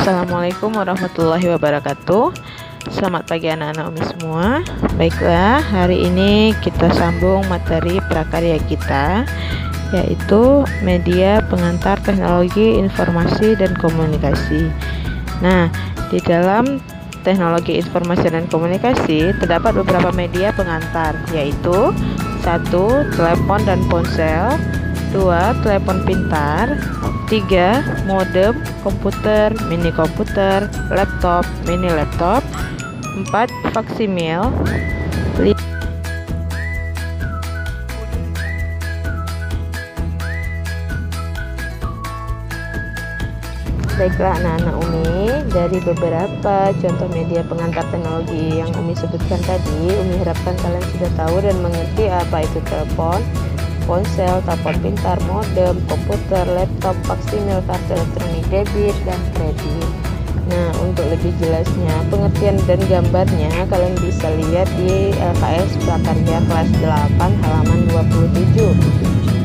Assalamualaikum warahmatullahi wabarakatuh. Selamat pagi anak-anak Umi semua. Baiklah, hari ini kita sambung materi prakarya kita, yaitu media pengantar teknologi informasi dan komunikasi. Nah, di dalam teknologi informasi dan komunikasi terdapat beberapa media pengantar, yaitu 1. Telepon dan ponsel, 2. Telepon pintar, 3. Modem, komputer, mini komputer, laptop, mini laptop, 4. Faksimil, 5. Baiklah anak-anak Umi, dari beberapa contoh media pengantar teknologi yang Umi sebutkan tadi, Umi harapkan kalian sudah tahu dan mengerti apa itu telepon, ponsel, telepon pintar, modem, komputer, laptop, faksimil, kartu elektronik debit, dan kredit. Nah, untuk lebih jelasnya, pengertian dan gambarnya kalian bisa lihat di LKS Prakarya kelas 8 halaman 27.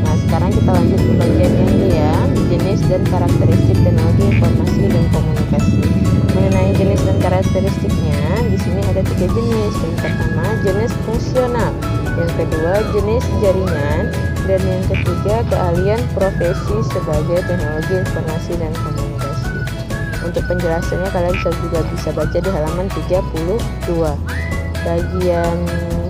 Nah, sekarang kita lanjut ke bagian yang dia, jenis dan karakteristik teknologi informasi dan komunikasi. Mengenai jenis dan karakteristiknya, di sini ada 3 jenis. Yang pertama, jenis fungsional. Yang kedua, jenis jaringan. Dan yang ketiga, keahlian profesi sebagai teknologi informasi dan komunikasi. Untuk penjelasannya kalian juga bisa baca di halaman 32.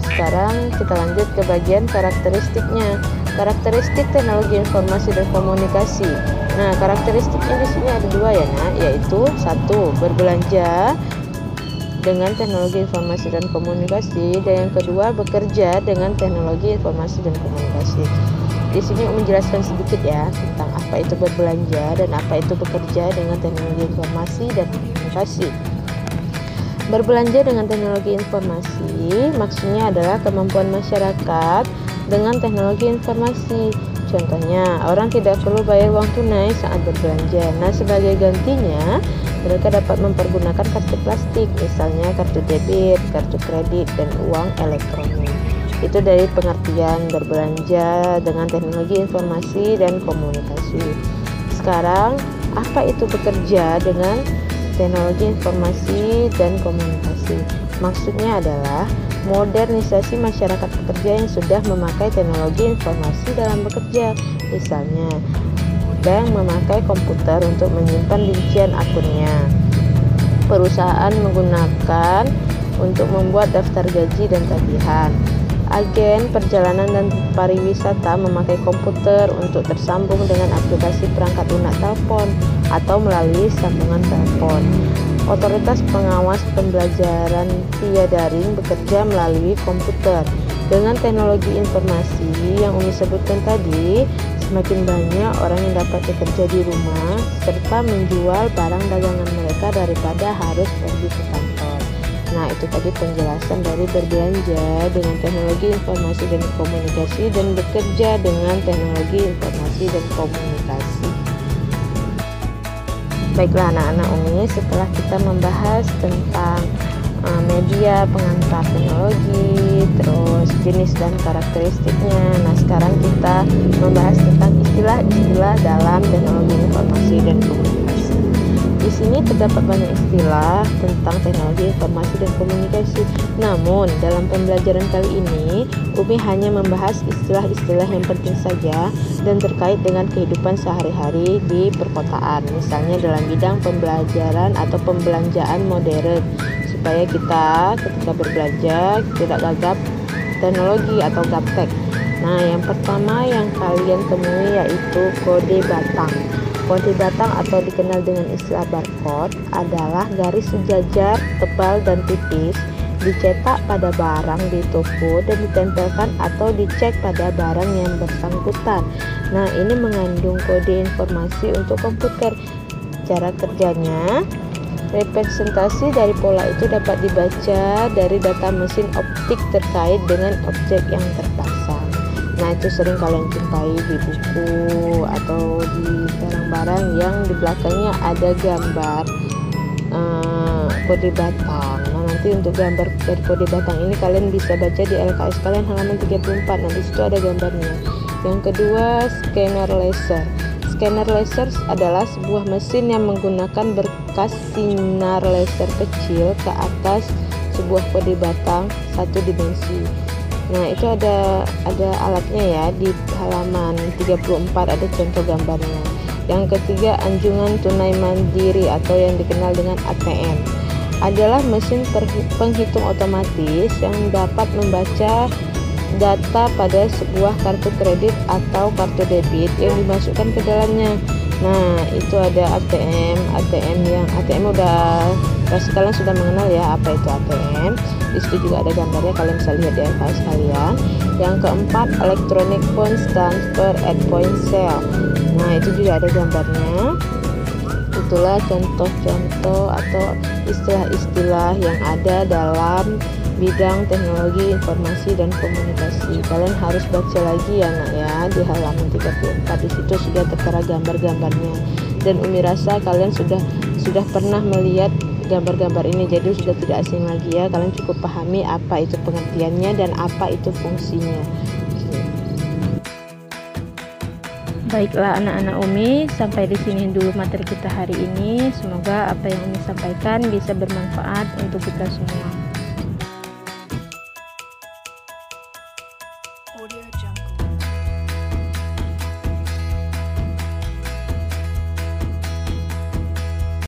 Sekarang kita lanjut ke bagian karakteristiknya. Karakteristik teknologi informasi dan komunikasi. Nah, karakteristiknya di sini ada 2 ya, Nak, yaitu 1. Berbelanja dengan teknologi informasi dan komunikasi, dan yang kedua bekerja dengan teknologi informasi dan komunikasi. Di sini menjelaskan sedikit ya tentang apa itu berbelanja dan apa itu bekerja dengan teknologi informasi dan komunikasi. Berbelanja dengan teknologi informasi maksudnya adalah kemampuan masyarakat dengan teknologi informasi. Contohnya, orang tidak perlu bayar uang tunai saat berbelanja. Nah, sebagai gantinya, mereka dapat mempergunakan kartu plastik, misalnya kartu debit, kartu kredit, dan uang elektronik. Itu dari pengertian berbelanja dengan teknologi informasi dan komunikasi. Sekarang, apa itu bekerja dengan teknologi informasi dan komunikasi? Maksudnya adalah modernisasi masyarakat pekerja yang sudah memakai teknologi informasi dalam bekerja. Misalnya, bank memakai komputer untuk menyimpan rincian akunnya. Perusahaan menggunakan untuk membuat daftar gaji dan tagihan. Agen perjalanan dan pariwisata memakai komputer untuk tersambung dengan aplikasi perangkat lunak telepon atau melalui sambungan telepon. Otoritas pengawas pembelajaran via daring bekerja melalui komputer. Dengan teknologi informasi yang Umi sebutkan tadi, semakin banyak orang yang dapat bekerja di rumah serta menjual barang dagangan mereka daripada harus pergi ke kantor. Nah, itu tadi penjelasan dari berbelanja dengan teknologi informasi dan komunikasi dan bekerja dengan teknologi informasi dan komunikasi. Baiklah anak-anak Umi, setelah kita membahas tentang media pengantar teknologi, terus jenis dan karakteristiknya. Nah, sekarang kita membahas tentang istilah-istilah dalam teknologi informasi dan komunikasi. Di sini terdapat banyak istilah tentang teknologi informasi dan komunikasi. Namun, dalam pembelajaran kali ini, Umi hanya membahas istilah-istilah yang penting saja dan terkait dengan kehidupan sehari-hari di perkotaan. Misalnya dalam bidang pembelajaran atau pembelanjaan modern, supaya kita ketika berbelanja tidak gagap teknologi atau gaptek. Nah, yang pertama yang kalian temui yaitu kode batang. Kode batang atau dikenal dengan istilah barcode adalah garis sejajar, tebal dan tipis, dicetak pada barang di toko dan ditempelkan atau dicek pada barang yang bersangkutan. Nah, ini mengandung kode informasi untuk komputer. Cara kerjanya, representasi dari pola itu dapat dibaca dari data mesin optik terkait dengan objek yang terpasang. Nah, itu sering kalian jumpai di buku atau di barang-barang yang di belakangnya ada gambar kode batang. Nah, nanti untuk gambar dari kode batang ini kalian bisa baca di LKS kalian halaman 34. Nah, di situ ada gambarnya. Yang kedua, scanner laser. Scanner laser adalah sebuah mesin yang menggunakan memangkas sinar laser kecil ke atas sebuah kode batang satu dimensi. Nah, itu ada alatnya ya, di halaman 34 ada contoh gambarnya. Yang ketiga, anjungan tunai mandiri atau yang dikenal dengan ATM adalah mesin penghitung otomatis yang dapat membaca data pada sebuah kartu kredit atau kartu debit yang dimasukkan ke dalamnya. Nah, itu ada ATM udah kalian sudah mengenal ya apa itu ATM. Di situ juga ada gambarnya, kalian bisa lihat di LKS kalian. Yang keempat, electronic funds transfer at point sale. Nah, itu juga ada gambarnya. Itulah contoh-contoh atau istilah-istilah yang ada dalam bidang teknologi informasi dan komunikasi. Kalian harus baca lagi ya nak ya, di halaman 34 di situ sudah tertera gambar-gambarnya. Dan Umi rasa kalian sudah pernah melihat gambar-gambar ini, jadi sudah tidak asing lagi ya. Kalian cukup pahami apa itu pengertiannya dan apa itu fungsinya. Baiklah anak-anak Umi, sampai di sini dulu materi kita hari ini. Semoga apa yang Umi sampaikan bisa bermanfaat untuk kita semua.